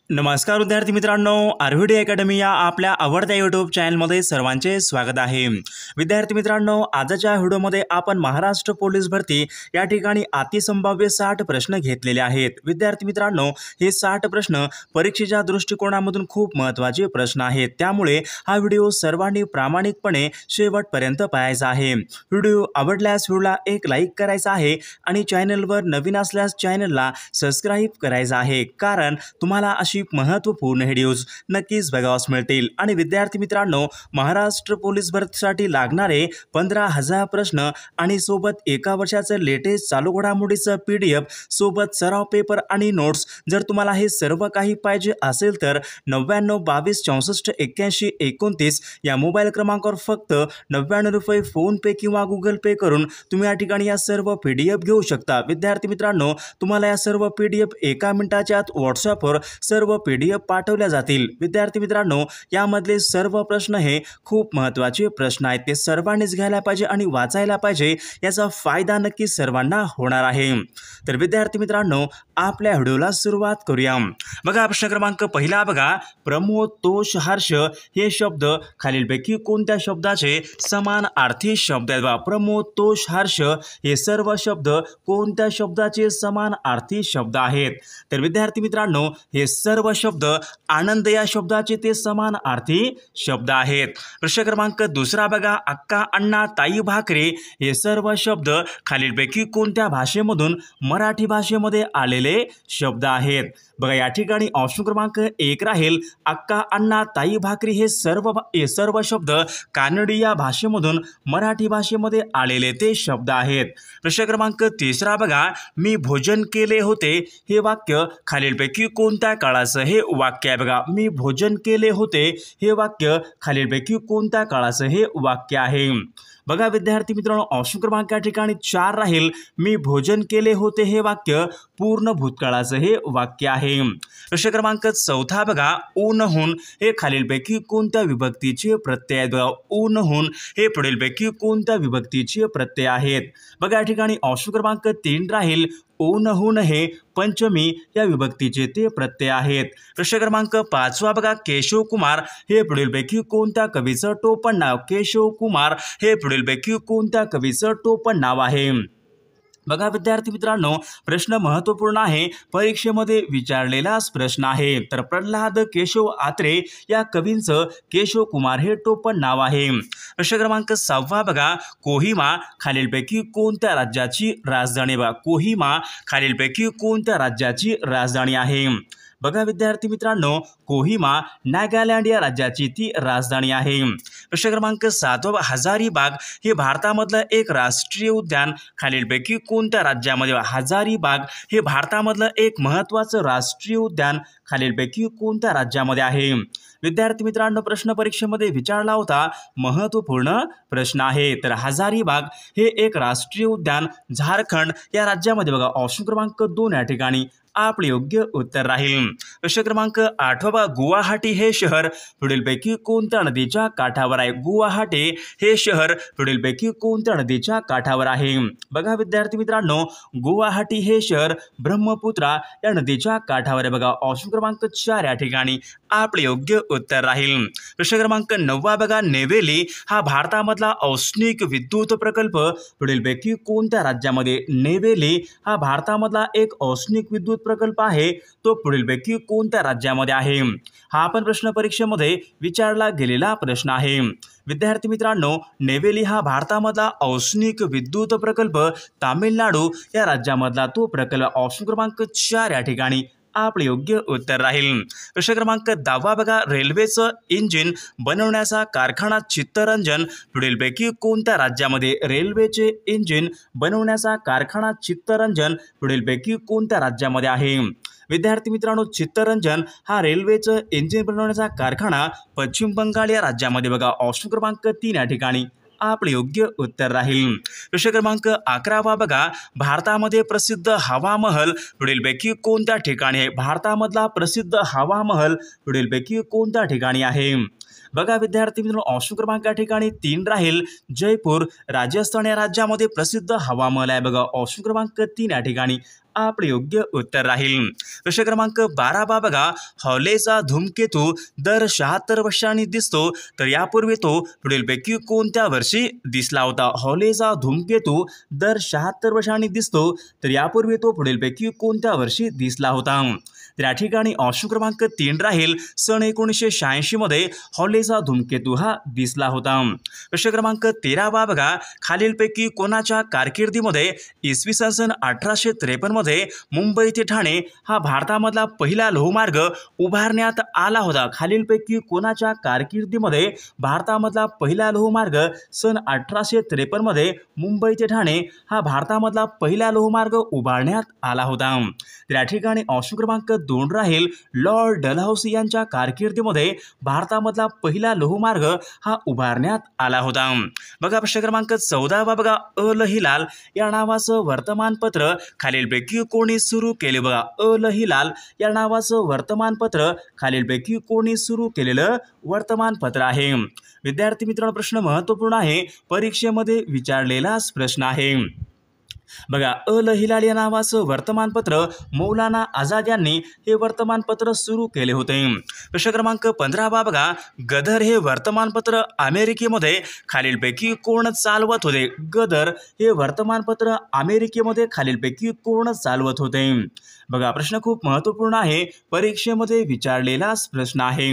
नमस्कार विद्यार्थी मित्रांनो, आरव्हीडी अकॅडमी या आपल्या आवडत्या यूट्यूब चॅनलमध्ये सर्वांचे स्वागत आहे। विद्यार्थी मित्रांनो, आजच्या व्हिडिओमध्ये आपण महाराष्ट्र पोलीस भरती या ठिकाणी अतिसंभाव्य 60 प्रश्न घेतलेले आहेत। विद्यार्थी मित्रांनो, हे 60 प्रश्न परीक्षेच्या दृष्टिकोनामधून खूप महत्त्वाचे प्रश्न आहेत, त्यामुळे हा व्हिडिओ सर्वांनी प्रामाणिकपणे शेवटपर्यंत पाहायचा आहे। व्हिडिओ आवडल्यास व्हिडिओला एक लाईक करायचा आहे आणि चॅनलवर नवीन असल्यास चॅनलला सबस्क्राइब करायचं आहे, कारण तुम्हाला अशी महत्त्वपूर्ण व्हिडिओज नक्कीच बघावयास मिळतील। आणि विद्यार्थी मित्रांनो, महाराष्ट्र पोलीस भरतीसाठी लागणारे 15,000 प्रश्न आणि सोबत एका वर्षाचं लेटेस्ट चालू घडामोडीचं PDF सोबत सराव पेपर आणि नोट्स, जर तुम्हाला हे सर्व काही पाहिजे असेल तर 99 22 64 81 29 या मोबाईल क्रमांकावर फक्त 99 रुपये फोन पे किंवा गूगल पे करून तुम्ही या ठिकाणी या सर्व PDF घेऊ शकता। विद्यार्थी मित्रांनो, तुम्हाला या सर्व PDF एका मिनिटाच्या आत WhatsAppवर सर्व PDF पाठवल्या जातील। विद्यार्थी मित्रांनो, यामधले सर्व प्रश्न हे खूप महत्त्वाचे प्रश्न आहेत, ते सर्वांनीच घ्यायला पाहिजे आणि वाचायला पाहिजे, याचा फायदा नक्की सर्वांना होणार आहे। तर विद्यार्थी मित्रांनो, आपल्या व्हिडिओला सुरुवात करूया। बघा, प्रश्न क्रमांक पहिला बघा, प्रमोद, तोष, हर्ष हे शब्द खालीलपैकी कोणत्या शब्दाचे समानार्थी शब्द आहेत? प्रमोद, तोष, हर्ष हे सर्व शब्द कोणत्या शब्दाचे समानार्थी शब्द आहेत? तर विद्यार्थी मित्रांनो, हे सर्व शब्द आनंद या शब्दाचे ते समानार्थी शब्द आहेत। प्रश्न क्रमांक दुसरा बघा, अक्का, अण्णा, ताई, भाकरे हे सर्व शब्द खालीलपैकी कोणत्या भाषेमधून मराठी भाषेमध्ये आलेले शब्द आहेत? बघा, या ठिकाणी ऑप्शन क्रमांक 1 राहील, अक्का, अण्णा, ताई, भाकरी हे सर्व शब्द कानडी या भाषेमधून मराठी भाषेमध्ये आलेले ते शब्द आहेत। प्रश्न क्रमांक तिसरा बघा, मी भोजन केले होते हे वाक्य खालीलपैकी कोणत्या काळाचं हे वाक्य आहे? बघा, मी भोजन केले होते हे वाक्य खालीलपैकी कोणत्या काळाचं हे वाक्य आहे? बघा विद्यार्थी मित्रांनो, ऑप्शन क्रमांक या ठिकाणी 4 राहील, मी भोजन केले होते हे वाक्य पूर्ण भूतकाळाचं हे वाक्य आहे। प्रश्न क्रमांक चौथा बघा, ऊनहून हे खालीलपैकी कोणत्या विभक्तीचे प्रत्यय आहेत? बघा, ऊनहून हे पुढीलपैकी कोणत्या विभक्तीचे प्रत्यय आहेत? बघा, या ठिकाणी ऑप्शन क्रमांक 3 राहील, ऊनहून हे पंचमी या विभक्तीचे ते प्रत्यय आहेत। प्रश्न क्रमांक 5 बघा, केशव कुमार हे पुढीलपैकी कोणत्या कवीचं टोपण नाव? केशव कुमार हे पुढीलपैकी कोणत्या कवीचं टोपण नाव आहे? बघा विद्यार्थी मित्रांनो, प्रश्न महत्त्वपूर्ण आहे, परीक्षेमध्ये विचारलेलाच प्रश्न आहे। तर प्रल्हाद केशव आत्रे या कवींचं केशव कुमार हे टोपण नाव आहे। प्रश्न क्रमांक 6 बघा, कोहिमा खालीलपैकी कोणत्या राज्याची राजधानी? बघा, कोहिमा खालीलपैकी कोणत्या राज्याची राजधानी आहे? बघा विद्यार्थी मित्रांनो, कोहिमा नागालँड या राज्याची ती राजधानी आहे। प्रश्न क्रमांक 7 हजारीबाग हे भारतामधलं एक राष्ट्रीय उद्यान खालीलपैकी कोणत्या राज्यामध्ये? हजारीबाग हे भारतामधलं एक महत्त्वाचं राष्ट्रीय उद्यान खालीलपैकी कोणत्या राज्यामध्ये आहे? विद्यार्थी मित्रांनो, प्रश्न परीक्षेमध्ये विचारला होता, महत्त्वपूर्ण प्रश्न आहे। तर हजारीबाग हे एक राष्ट्रीय उद्यान झारखंड या राज्यामध्ये, बघा ऑप्शन क्रमांक 2 या ठिकाणी आपले योग्य उत्तर राहील। प्रश्न क्रमांक 8 बघा, गुवाहाटी हे शहर पुढीलपैकी कोणत्या नदीच्या काठावर आहे? गुवाहाटी हे शहर पुढीलपैकी कोणत्या नदीच्या काठावर आहे? बघा विद्यार्थी मित्रांनो, गुवाहाटी हे शहर ब्रह्मपुत्रा या नदीच्या काठावर आहे। बघा, ऑप्शन क्रमांक 4 या ठिकाणी आपले योग्य उत्तर राहील। प्रश्न क्रमांक 9 बघा, नेवेली हा भारतामधला औष्णिक विद्युत प्रकल्प पुढीलपैकी कोणत्या राज्यामध्ये? नेवेली हा भारतामधला एक औष्णिक विद्युत प्रकल्प आहे, तो पुढीलपैकी कोणत्या राज्यामध्ये आहे? हा पण प्रश्न परीक्षेमध्ये विचारला गेलेला प्रश्न आहे। विद्यार्थी मित्रांनो, नेवेली हा भारतामधला औष्णिक विद्युत प्रकल्प तामिळनाडू या राज्यामधला तो प्रकल्प, ऑप्शन क्रमांक 4 या ठिकाणी आपले योग्य उत्तर राहील। प्रश्न क्रमांक 10 बघा, रेल्वेचं इंजिन बनवण्याचा कारखाना चित्तरंजन पुढीलपैकी कोणत्या राज्यामध्ये? रेल्वेचे इंजिन बनवण्याचा कारखाना चित्तरंजन पुढीलपैकी कोणत्या राज्यामध्ये आहे? विद्यार्थी मित्रांनो, चित्तरंजन हा रेल्वेचं इंजिन बनवण्याचा कारखाना पश्चिम बंगाल या राज्यामध्ये, बघा ऑप्शन क्रमांक 3 या ठिकाणी आपले योग्य उत्तर राहील। प्रश्न क्रमांक 11 बघा, भारतामध्ये प्रसिद्ध हवा महल पुढीलपैकी कोणत्या ठिकाणी आहे? भारतामधला प्रसिद्ध हवा महल पुढीलपैकी कोणत्या ठिकाणी आहे? बघा विद्यार्थी मित्रांनो, ऑप्शन क्रमांक या ठिकाणी 3 राहील, जयपूर राजस्थान या राज्यामध्ये प्रसिद्ध हवा महल आहे। बघा ऑप्शन क्रमांक 3 या ठिकाणी आपले योग्य उत्तर राहील. प्रश्न क्रमांक 12 बघा, हॉलेचा धूमकेतू दर 76 वर्षांनी दिसतो, तर यापूर्वी तो पुढीलपैकी कोणत्या वर्षी दिसला होता? हॉलेचा धूमकेतू दर 76 वर्षांनी दिसतो, तर यापूर्वी तो पुढीलपैकी कोणत्या वर्षी दिसला होता? तर या ठिकाणी ऑप्शन क्रमांक 3 राहील, सन 1986 मध्ये हॉलेचा धूमकेतू हा दिसला होता. प्रश्न क्रमांक 13 बघा, खालीलपैकी कोणाच्या कारकिर्दीमध्ये इसवी सन 1853 मध्ये मुंबई ते ठाणे हा भारतामधला पहिला लोहमार्ग उभारण्यात आला होता? खालीलपैकी कोणाच्या कारकिर्दीमध्ये भारतामधला पहिला लोहमार्ग सन 1853 मध्ये मुंबई ते ठाणे हा भारतामधला पहिला लोहमार्ग उभारण्यात आला होता? तर या ठिकाणी ऑप्शन क्रमांक 2 राहील, लॉर्ड डलहौसी यांच्या कारकिर्दीमध्ये भारतामधला पहिला लोहमार्ग हा उभारण्यात आला होता. बघा प्रश्न क्रमांक 14 बघा, अल हिलाल या नावाचं वर्तमानपत्र खालीलपैकी कोणी सुरू केले? बघा, अल हिलाल या नावाचं वर्तमानपत्र खालीलपैकी कोणी सुरू केलेलं वर्तमानपत्र आहे? विद्यार्थी मित्रांनो, प्रश्न महत्त्वपूर्ण आहे, परीक्षेमध्ये विचारलेलाच प्रश्न आहे. बघा, अल हिलाल या नावाचं वर्तमानपत्र मौलाना आझाद यांनी हे वर्तमानपत्र सुरू केले होते. प्रश्न क्रमांक 15 बघा, गदर हे वर्तमानपत्र अमेरिकेमध्ये खालीलपैकी कोण चालवत होते? गदर हे वर्तमानपत्र अमेरिकेमध्ये खालीलपैकी कोण चालवत होते? बघा, प्रश्न खूप महत्त्वपूर्ण आहे, परीक्षेमध्ये विचारलेलाच प्रश्न आहे.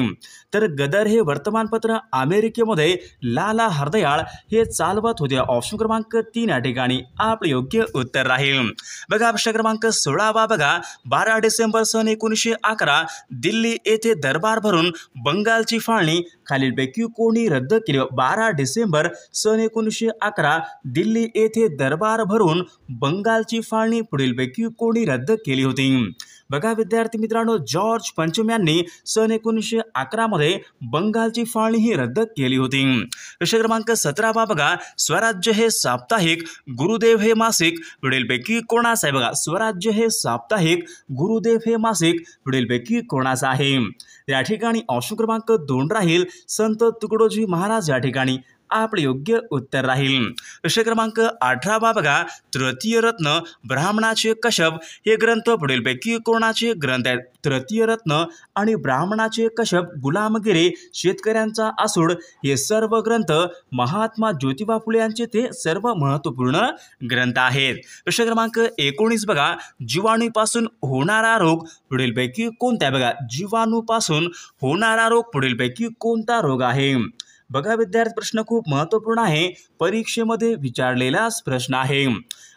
तर गदर हे वर्तमानपत्र अमेरिकेमध्ये लाला हरदयाळ हे चालवत होते. ऑप्शन क्रमांक 3 या ठिकाणी आपले योग्य उत्तर राहील. बघा प्रश्न क्रमांक 16 बघा, 12 डिसेंबर सन 1911 दिल्ली येथे दरबार भरून बंगालची फाळणी खालीलपैकी कोणी रद्द केली? 12 डिसेंबर सन 1911 दिल्ली येथे दरबार भरून बंगालची फाळणी पुढीलपैकी कोणी रद्द केली होती? बघा विद्यार्थी मित्रांनो, जॉर्ज पंचम यांनी सन 1911 मध्ये बंगालची फाळणी ही रद्द केली होती. प्रश्न क्रमांक 17 बघा, स्वराज्य हे साप्ताहिक, गुरुदेव हे मासिक पुढीलपैकी कोणाचं आहे? बघा, स्वराज्य हे साप्ताहिक, गुरुदेव हे मासिक पुढीलपैकी कोणाचं आहे? या ठिकाणी ऑप्शन क्रमांक 2 राहील, संत तुकडोजी महाराज या ठिकाणी आपले योग्य उत्तर राहील. प्रश्न क्रमांक 18 बघा, तृतीय रत्न ब्राह्मणाचे कशप हे ग्रंथ पुढीलपैकी कोणाचे ग्रंथ आहेत? तृतीय रत्न आणि ब्राह्मणाचे कशप, गुलामगिरी, शेतकऱ्यांचा आसूड हे सर्व ग्रंथ महात्मा ज्योतिबा फुले यांचे ते सर्व महत्त्वपूर्ण ग्रंथ आहेत. प्रश्न क्रमांक 19 बघा, जीवाणूपासून होणारा रोग पुढीलपैकी कोणता? बघा, जीवाणूपासून होणारा रोग पुढीलपैकी कोणता रोग आहे? बघा विद्यार्थी, प्रश्न खूप महत्त्वपूर्ण आहे, परीक्षेमध्ये विचारलेलाच प्रश्न आहे.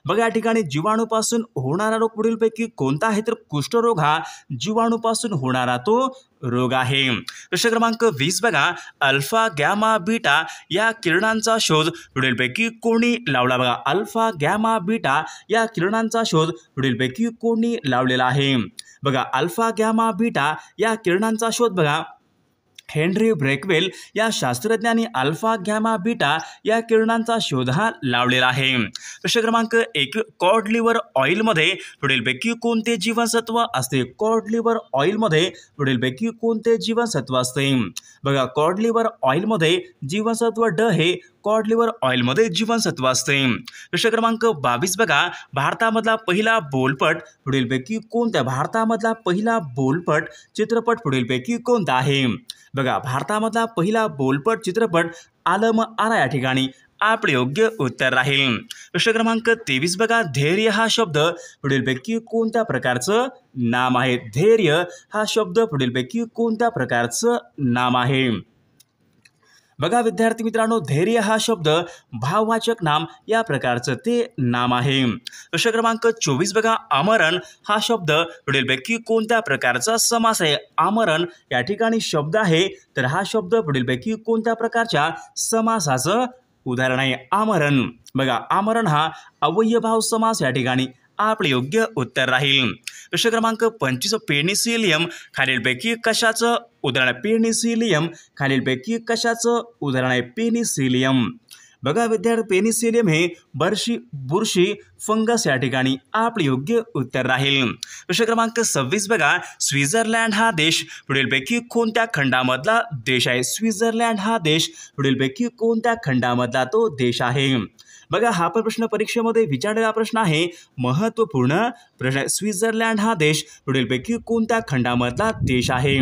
बघा या ठिकाणी जीवाणूपासून होणारा रोग पुढीलपैकी कोणता आहे? तर कुष्ठरोग हा जीवाणूपासून होणारा तो रोग आहे. प्रश्न क्रमांक 20 बघा, अल्फा गॅमा बीटा या किरणांचा शोध पुढीलपैकी कोणी लावला? बघा, अल्फा गॅमा बीटा या किरणांचा शोध पुढीलपैकी कोणी लावलेला आहे? बघा, अल्फा गॅमा बीटा या किरणांचा शोध बघा हेनरी ब्रेकवेल या शास्त्रज्ञांनी अल्फा गॅमा बीटा या किरणांचा शोध हा लावलेला आहे. प्रश्न क्रमांक 1, कॉड लिव्हर ऑइलमध्ये पुढीलपैकी कोणते जीवनसत्व असते? कॉड लिव्हर ऑइलमध्ये पुढीलपैकी कोणते जीवनसत्व असते? बघा, कॉड लिव्हर ऑइलमध्ये जीवनसत्व ड हे कॉड लिव्हर ऑइलमध्ये जीवनसत्व असते. प्रश्न क्रमांक 22 बघा, भारतामधला पहिला बोलपट पुढीलपैकी कोणत्या? भारतामधला पहिला बोलपट चित्रपट पुढीलपैकी कोणता आहे? बघा, भारतामधला पहिला बोलपट चित्रपट आलम आरा या ठिकाणी आपले योग्य उत्तर राहील. प्रश्न क्रमांक 23 बघा, धैर्य हा शब्द पुढीलपैकी कोणत्या प्रकारचं नाम आहे? धैर्य हा शब्द पुढीलपैकी कोणत्या प्रकारचं नाम आहे? बघा विद्यार्थी मित्रांनो, धैर्य हा शब्द भाववाचक नाम या प्रकारचं ते नाम आहे. प्रश्न क्रमांक 24 बघा, आमरण हा शब्द पुढीलपैकी कोणत्या प्रकारचा समास आहे? आमरण या ठिकाणी शब्द आहे, तर हा शब्द पुढीलपैकी कोणत्या प्रकारच्या समासाचं उदाहरण आहे? आमरण. बघा, आमरण हा अव्ययभाव समास या ठिकाणी आपले योग्य उत्तर राहील. प्रश्न क्रमांक 25, पेनिसिलियम खालीलपैकी कशाचं उदाहरण आहे? पेनिसिलियम खालीलपैकी कशाचं उदाहरण आहे? पेनिसिलियम. बघा विद्यार्थी, पेनिसिलियम हे बुरशी फंगस या ठिकाणी आपले योग्य उत्तर राहील. प्रश्न क्रमांक 26 बघा, स्वित्झर्लंड हा देश पुढीलपैकी कोणत्या खंडामधला देश आहे? स्वित्झर्लंड हा देश पुढीलपैकी कोणत्या खंडामधला तो देश आहे? बघा हा पण प्रश्न परीक्षेमध्ये विचारलेला प्रश्न आहे, महत्त्वपूर्ण प्रश्न. स्वित्झर्लंड हा देश पुढीलपैकी कोणत्या खंडामधला देश आहे?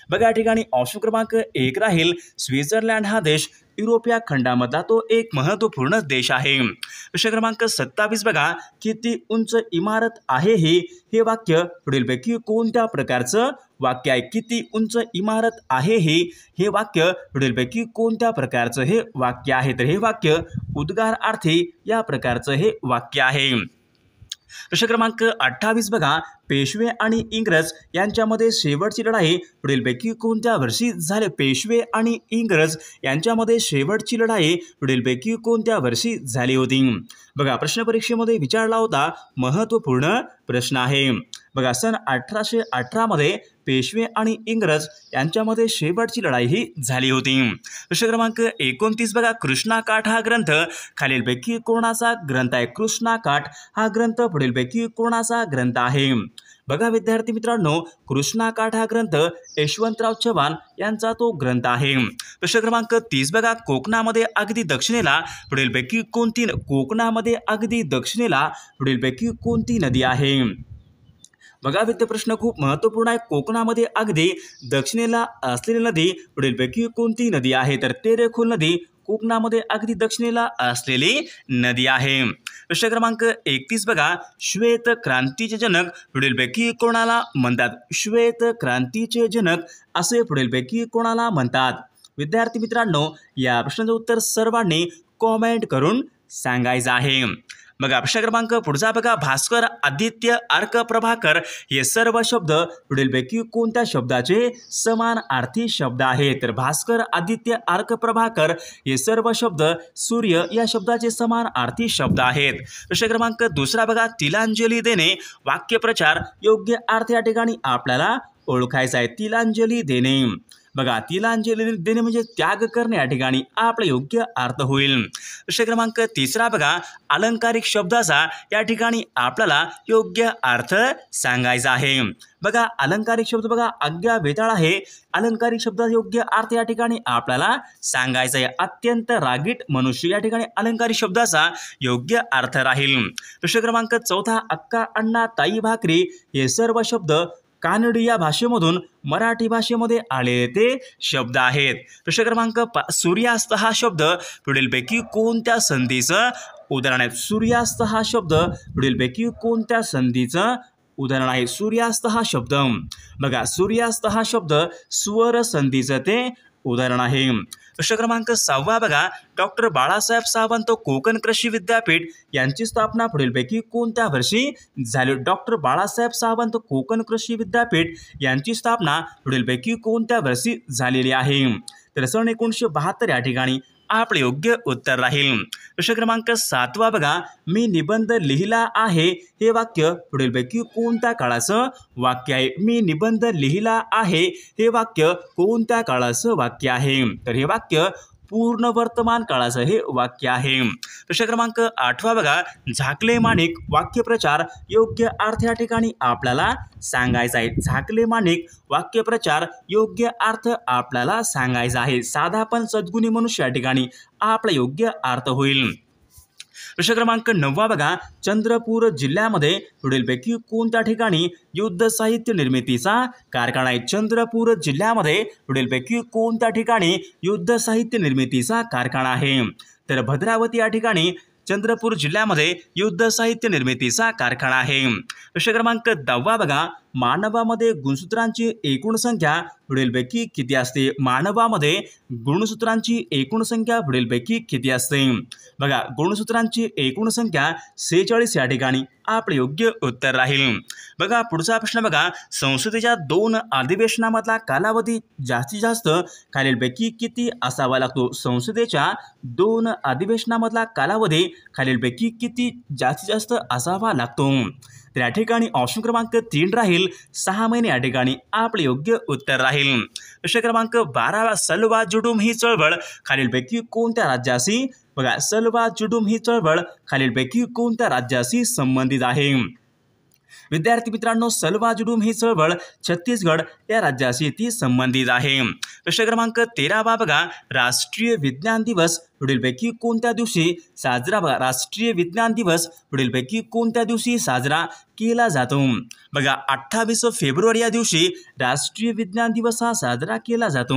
बघा या ठिकाणी ऑप्शन क्रमांक 1 राहील, स्वित्झर्लंड हा देश युरोपिया खंडामधला तो एक महत्त्वपूर्ण देश आहे. प्रश्न क्रमांक 27 बघा, किती उंच इमारत आहे हे वाक्य पुढीलपैकी कोणत्या प्रकारचं वाक्य आहे? किती उंच इमारत आहे हे वाक्य पुढीलपैकी कोणत्या प्रकारचं हे वाक्य आहे? तर हे वाक्य उद्गारार्थी या प्रकारचं हे वाक्य आहे. प्रश्न क्रमांक 28 बघा, पेशवे आणि इंग्रज यांच्यामध्ये शेवटची लढाई पुढीलपैकी कोणत्या वर्षी झाली? पेशवे आणि इंग्रज यांच्यामध्ये शेवटची लढाई पुढीलपैकी कोणत्या वर्षी झाली होती? बघा प्रश्न परीक्षेमध्ये विचारला होता, महत्त्वपूर्ण प्रश्न आहे. बघा सन 1818 मध्ये पेशवे आणि इंग्रज यांच्यामध्ये शेवटची लढाई ही झाली होती. प्रश्न क्रमांक 29 बघा, कृष्णाकाठ हा ग्रंथ खालीलपैकी कोणाचा ग्रंथ आहे? कृष्णाकाठ हा ग्रंथ पुढीलपैकी कोणाचा ग्रंथ आहे? बघा विद्यार्थी मित्रांनो, कृष्णाकाठ हा ग्रंथ यशवंतराव चव्हाण यांचा तो ग्रंथ आहे. प्रश्न क्रमांक 30 बघा, कोकणामध्ये अगदी दक्षिणेला पुढीलपैकी कोणती कोणती नदी आहे? बघा प्रश्न खूप महत्त्वपूर्ण आहे. कोकणामध्ये अगदी दक्षिणेला असलेली नदी पुढीलपैकी कोणती नदी आहे? तर तेरेखोल नदी कोकणामध्ये अगदी दक्षिणेला असलेली नदी आहे. प्रश्न क्रमांक 31 बघा, श्वेत क्रांतीचे जनक पुढीलपैकी कोणाला म्हणतात? श्वेत क्रांतीचे जनक असे पुढीलपैकी कोणाला म्हणतात? विद्यार्थी मित्रांनो, या प्रश्नाचं उत्तर सर्वांनी कॉमेंट करून सांगायचं आहे. बघा प्रश्न क्रमांक पुढचा बघा, भास्कर, आदित्य, अर्क, प्रभाकर हे सर्व शब्द पुढीलपैकी कोणत्या शब्दाचे समानार्थी शब्द आहेत? तर भास्कर, आदित्य, अर्क, प्रभाकर हे सर्व शब्द सूर्य या शब्दाचे समानार्थी शब्द आहेत. प्रश्न क्रमांक दुसरा बघा, तिलांजली देणे वाक्यप्रचार योग्य अर्थ या ठिकाणी आपल्याला ओळखायचा आहे. तिलांजली देणे, बघा तिलांजली देणे म्हणजे त्याग करणे या ठिकाणी आपला योग्य अर्थ होईल. प्रश्न क्रमांक तिसरा बघा, अलंकारिक शब्दाचा या ठिकाणी आपल्याला योग्य अर्थ सांगायचा आहे. बघा अलंकारिक शब्द बघा, आज्ञा वेताळ आहे. अलंकारिक शब्दाचा योग्य अर्थ या ठिकाणी आपल्याला सांगायचा आहे. अत्यंत रागीट मनुष्य या ठिकाणी अलंकारिक शब्दाचा योग्य अर्थ राहील. प्रश्न क्रमांक चौथा, अक्का, अण्णा, ताई, भाकरी हे सर्व शब्द कानडी या भाषेमधून मराठी भाषेमध्ये आलेले ते शब्द आहेत. प्रश्न क्रमांक 5, सूर्यास्त हा शब्द पुढीलपैकी कोणत्या संधीचं उदाहरण आहे? सूर्यास्त हा शब्द पुढीलपैकी कोणत्या संधीचं उदाहरण आहे? सूर्यास्त हा शब्द, बघा सूर्यास्त हा शब्द स्वर संधीचं ते उदाहरण आहे. प्रश्न क्रमांक 6 बघा, डॉक्टर बाळासाहेब सावंत कोकण कृषी विद्यापीठ यांची स्थापना पुढीलपैकी कोणत्या वर्षी झाली? डॉक्टर बाळासाहेब सावंत कोकण कृषी विद्यापीठ यांची स्थापना पुढीलपैकी कोणत्या वर्षी झालेली आहे? तर सन 1972 या ठिकाणी आपले योग्य उत्तर राहील. प्रश्न क्रमांक 7 बघा, मी निबंध लिहिला आहे हे वाक्य पुढीलपैकी कोणत्या काळाचं वाक्य आहे? मी निबंध लिहिला आहे हे वाक्य कोणत्या काळाचं वाक्य आहे? तर हे वाक्य पूर्ण वर्तमान काळाचं हे वाक्य आहे. प्रश्न क्रमांक 8 बघा, झाकले माणिक वाक्यप्रचार योग्य अर्थ या ठिकाणी आपल्याला सांगायचा आहे. झाकले माणिक वाक्यप्रचार योग्य अर्थ आपल्याला सांगायचा आहे. साधा पण सद्गुणी मनुष्य या ठिकाणी आपला योग्य अर्थ होईल. प्रश्न क्रमांक 9 बघा, चंद्रपूर जिल्ह्यामध्ये पुढीलपैकी कोणत्या ठिकाणी युद्ध साहित्य निर्मितीचा कारखाना आहे? चंद्रपूर जिल्ह्यामध्ये पुढीलपैकी कोणत्या ठिकाणी युद्ध साहित्य निर्मितीचा कारखाना आहे? तर भद्रावती या ठिकाणी चंद्रपूर जिल्ह्यामध्ये युद्ध साहित्य निर्मितीचा कारखाना आहे. प्रश्न क्रमांक 10 बघा, मानवामध्ये गुणसूत्रांची एकूण संख्या पुढीलपैकी किती असते? मानवामध्ये गुणसूत्रांची एकूण संख्या पुढीलपैकी किती असते? बघा गुणसूत्रांची एकूण संख्या 46 या ठिकाणी आपले योग्य उत्तर राहील. बघा पुढचा प्रश्न बघा, संसदेच्या 2 अधिवेशनामधला कालावधी जास्तीत जास्त खालीलपैकी किती असावा लागतो? संसदेच्या 2 अधिवेशनामधला कालावधी खालीलपैकी किती जास्तीत जास्त असावा लागतो? तर या ठिकाणी ऑप्शन क्रमांक 3 राहील, 6 महिने या ठिकाणी आपले योग्य उत्तर राहील. प्रश्न क्रमांक 12, सलवा जुडूम ही चळवळ खालीलपैकी कोणत्या राज्याशी, बघा सलवा जुडूम ही चळवळ खालीलपैकी कोणत्या राज्याशी संबंधित आहे? विद्यार्थी मित्रांनो, सलवा जुडूम ही चळवळ छत्तीसगड या राज्याशी ती संबंधित आहे. प्रश्न क्रमांक 13 बघा, राष्ट्रीय विज्ञान दिवस पुढीलपैकी कोणत्या दिवशी साजरा बघा राष्ट्रीय विज्ञान दिवस पुढीलपैकी कोणत्या दिवशी साजरा केला जातो? बघा 28 फेब्रुवारी या दिवशी राष्ट्रीय विज्ञान दिवस हा साजरा केला जातो।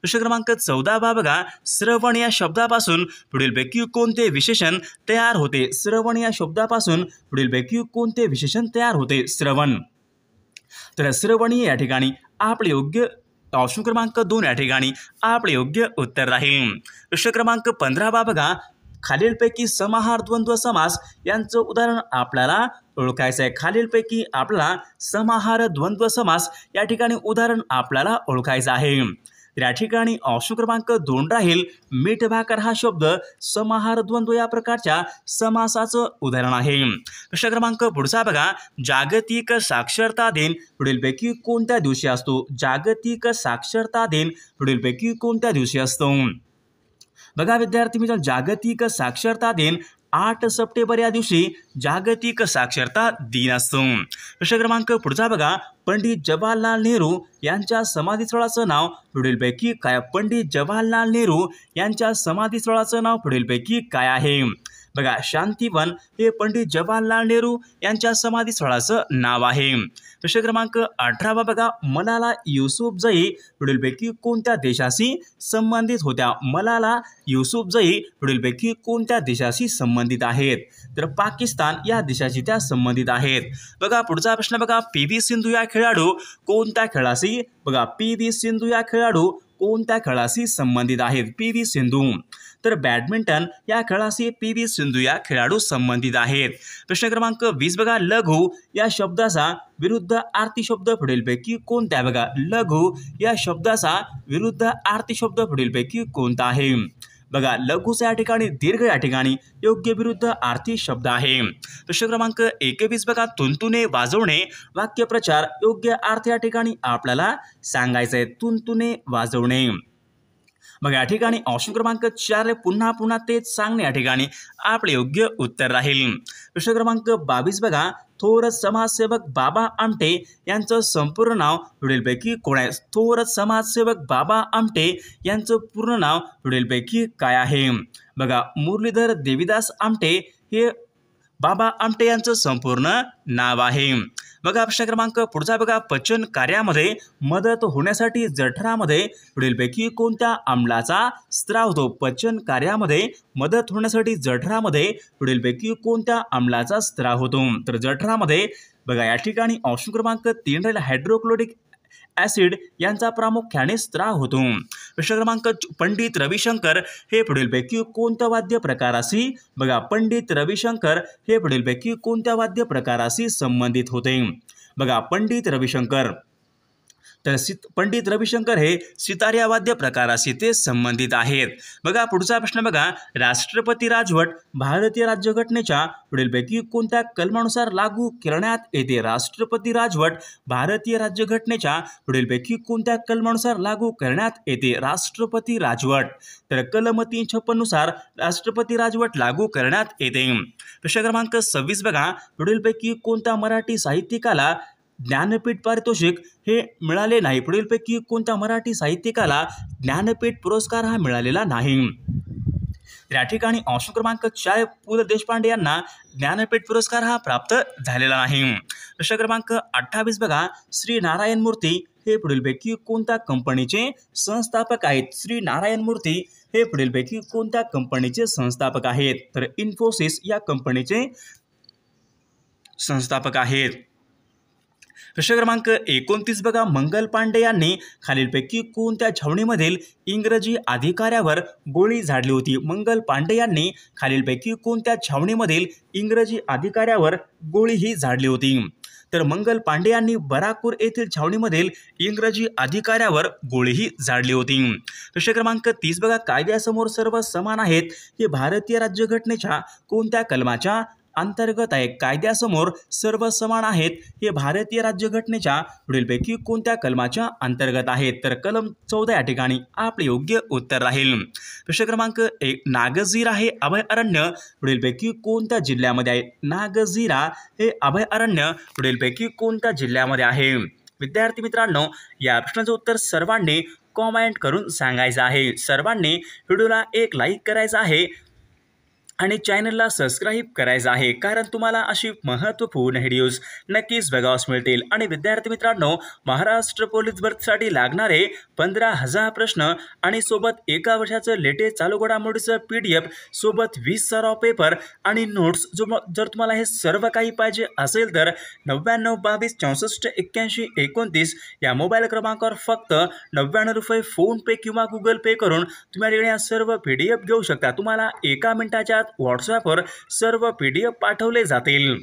प्रश्न क्रमांक 14 बघा श्रवण या शब्दापासून पुढीलपैकी कोणते विशेषण तयार होते? श्रवण या शब्दापासून पुढीलपैकी कोणते विशेषण तयार होते? श्रवण। तर श्रवणी या ठिकाणी आपले योग्य ऑप्शन क्रमांक 2 या ठिकाणी आपले योग्य उत्तर राहील। प्रश्न क्रमांक 15 बघा खालीलपैकी समाहार द्वंद्व समास यांचं उदाहरण आपल्याला ओळखायचं आहे। खालीलपैकी आपल्याला समाहार द्वंद्व समास या ठिकाणी उदाहरण आपल्याला ओळखायचं आहे। तर या ठिकाणी ऑप्शन क्रमांक 2 राहील मीठ भाकर हा शब्द समाहार द्वंद्व या प्रकारच्या समासाचं उदाहरण आहे। प्रश्न क्रमांक पुढचा बघा जागतिक साक्षरता दिन पुढीलपैकी कोणत्या दिवशी असतो? जागतिक साक्षरता दिन पुढीलपैकी कोणत्या दिवशी असतो? बघा विद्यार्थी मित्रांनो जागतिक साक्षरता दिन 8 सप्टेंबर या दिवशी जागतिक साक्षरता दिन असतो। प्रश्न क्रमांक पुढचा बघा पंडित जवाहरलाल नेहरू यांच्या समाधीस्थळाचं नाव पुढीलपैकी काय? पंडित जवाहरलाल नेहरू यांच्या समाधीस्थळाचं नाव पुढीलपैकी काय आहे? बघा शांतिवन हे पंडित जवाहरलाल नेहरू यांच्या समाधीस्थळाचं नाव आहे। प्रश्न क्रमांक 18 बघा मलाला युसुफजई पुढीलपैकी कोणत्या देशाशी संबंधित होत्या? मलाला युसुफजई पुढीलपैकी कोणत्या देशाशी संबंधित आहेत? तर पाकिस्तान या देशाशी त्या संबंधित आहेत। बघा पुढचा प्रश्न बघा पी.व्ही. सिंधू या खेळाडू कोणत्या खेळाशी बघा पी.व्ही. सिंधू या खेळाडू कोणत्या खेळाशी संबंधित आहेत? पी.व्ही. सिंधू। तर बॅडमिंटन या खेळाशी पी.व्ही. सिंधू या खेळाडू संबंधित आहेत। प्रश्न क्रमांक 20 बघा लघु या शब्दाचा विरुद्धार्थी शब्द पुढीलपैकी कोणता आहे? बघा लघु या शब्दाचा विरुद्धार्थी शब्द पुढीलपैकी कोणता आहे? बघा लघुचा या ठिकाणी दीर्घ या ठिकाणी योग्य विरुद्ध अर्थी शब्द आहे। प्रश्न क्रमांक 21 बघा तुणतुणे वाजवणे वाक्यप्रचार योग्य अर्थ या ठिकाणी आपल्याला सांगायचं आहे। तुणतुणे वाजवणे। मग या ठिकाणी ऑप्शन क्रमांक 4 पुन्हा तेच सांगणे या ठिकाणी आपले योग्य उत्तर राहील। प्रश्न क्रमांक 22 बघा थोर समाजसेवक बाबा आमटे यांचं संपूर्ण नाव पुढीलपैकी कोण आहे? थोर समाजसेवक बाबा आमटे यांचं पूर्ण नाव पुढीलपैकी काय आहे? बघा मुरलीधर देवीदास आमटे हे बाबा आमटे यांचं संपूर्ण नाव आहे। बघा प्रश्न क्रमांक पुढचा बघा पचन कार्यामध्ये मदत होण्यासाठी जठरामध्ये पुढीलपैकी कोणत्या आम्लाचा स्त्राव होतो? पचन कार्यामध्ये मदत होण्यासाठी जठरामध्ये पुढीलपैकी कोणत्या आम्लाचा स्त्राव होतो? तर जठरामध्ये बघा या ठिकाणी ऑप्शन क्रमांक 3 राहील हायड्रोक्लोरिक ॲसिड यांचा प्रामुख्याने स्त्राव होतो। प्रश्न क्रमांक पंडित रविशंकर हे पुढीलपैकी कोणत्या वाद्य प्रकाराशी बघा पंडित रविशंकर हे पुढीलपैकी कोणत्या वाद्य प्रकाराशी संबंधित होते? बघा पंडित रविशंकर तर पंडित रविशंकर हे सितार या वाद्य प्रकाराशी ते संबंधित आहेत। बघा पुढचा प्रश्न बघा राष्ट्रपती राजवट भारतीय राज्यघटनेच्या पुढीलपैकी कोणत्या कलमानुसार लागू करण्यात येते? राष्ट्रपती राजवट भारतीय राज्यघटनेच्या पुढीलपैकी कोणत्या कलमानुसार लागू करण्यात येते? राष्ट्रपती राजवट। तर कलम 356 नुसार राष्ट्रपती राजवट लागू करण्यात येते। प्रश्न क्रमांक 26 बघा पुढीलपैकी कोणत्या मराठी साहित्यिकाला ज्ञानपीठ पारितोषिक हे मिळाले नाही? पुढीलपैकी कोणत्या मराठी साहित्यिकाला ज्ञानपीठ पुरस्कार हा मिळालेला नाही? या ठिकाणी ऑप्शन क्रमांक 4 पु ल देशपांडे यांना ज्ञानपीठ पुरस्कार हा प्राप्त झालेला नाही। प्रश्न क्रमांक 28 बघा श्री नारायण मूर्ती हे पुढीलपैकी कोणत्या कंपनीचे संस्थापक आहेत? श्री नारायण मूर्ती हे पुढीलपैकी कोणत्या कंपनीचे संस्थापक आहेत? तर इन्फोसिस या कंपनीचे संस्थापक आहेत। प्रश्न क्रमांक 29 बघा मंगल पांडे यांनी खालीलपैकी कोणत्या छावणीमधील इंग्रजी अधिकाऱ्यावर गोळी झाडली होती? मंगल पांडे यांनी खालीलपैकी कोणत्या छावणीमधील इंग्रजी अधिकाऱ्यावर गोळी ही झाडली होती? तर मंगल पांडे यांनी बराकूर येथील छावणीमधील इंग्रजी अधिकाऱ्यावर गोळीही झाडली होती। प्रश्न क्रमांक 30 बघा कायद्यासमोर सर्व समान आहेत हे भारतीय राज्यघटनेच्या कोणत्या कलमाच्या अंतर्गत आहे? कायद्यासमोर सर्व समान आहेत हे भारतीय राज्यघटनेच्या पुढीलपैकी कोणत्या कलमाच्या अंतर्गत आहेत? तर कलम 14 या ठिकाणी आपले योग्य उत्तर राहील। प्रश्न क्रमांक 1 नागझिरा हे अभयारण्य पुढीलपैकी कोणत्या जिल्ह्यामध्ये आहे? नागझिरा हे अभयारण्य पुढीलपैकी कोणत्या जिल्ह्यामध्ये आहे? विद्यार्थी मित्रांनो या प्रश्नाचं उत्तर सर्वांनी कॉमेंट करून सांगायचं आहे। सर्वांनी व्हिडिओला एक लाईक करायचा आहे आणि चॅनलला सबस्क्राईब करायचं आहे, कारण तुम्हाला अशी महत्त्वपूर्ण व्हिडिओज नक्कीच बघावयास मिळतील। आणि विद्यार्थी मित्रांनो, महाराष्ट्र पोलीस भरतीसाठी लागणारे 15,000 प्रश्न आणि सोबत एका वर्षाचं लेटेस्ट चालू घडामोडीचं PDF सोबत 20 सराव पेपर आणि नोट्स जर तुम्हाला हे सर्व काही पाहिजे असेल तर 99 22 64 81 29 या मोबाईल क्रमांकावर फक्त 99 रुपये फोनपे किंवा गुगल पे करून तुम्ही या सर्व PDF घेऊ शकता। तुम्हाला एका मिनिटाच्या व्हॉट्सॲपवर सर्व PDF पाठवले जातील।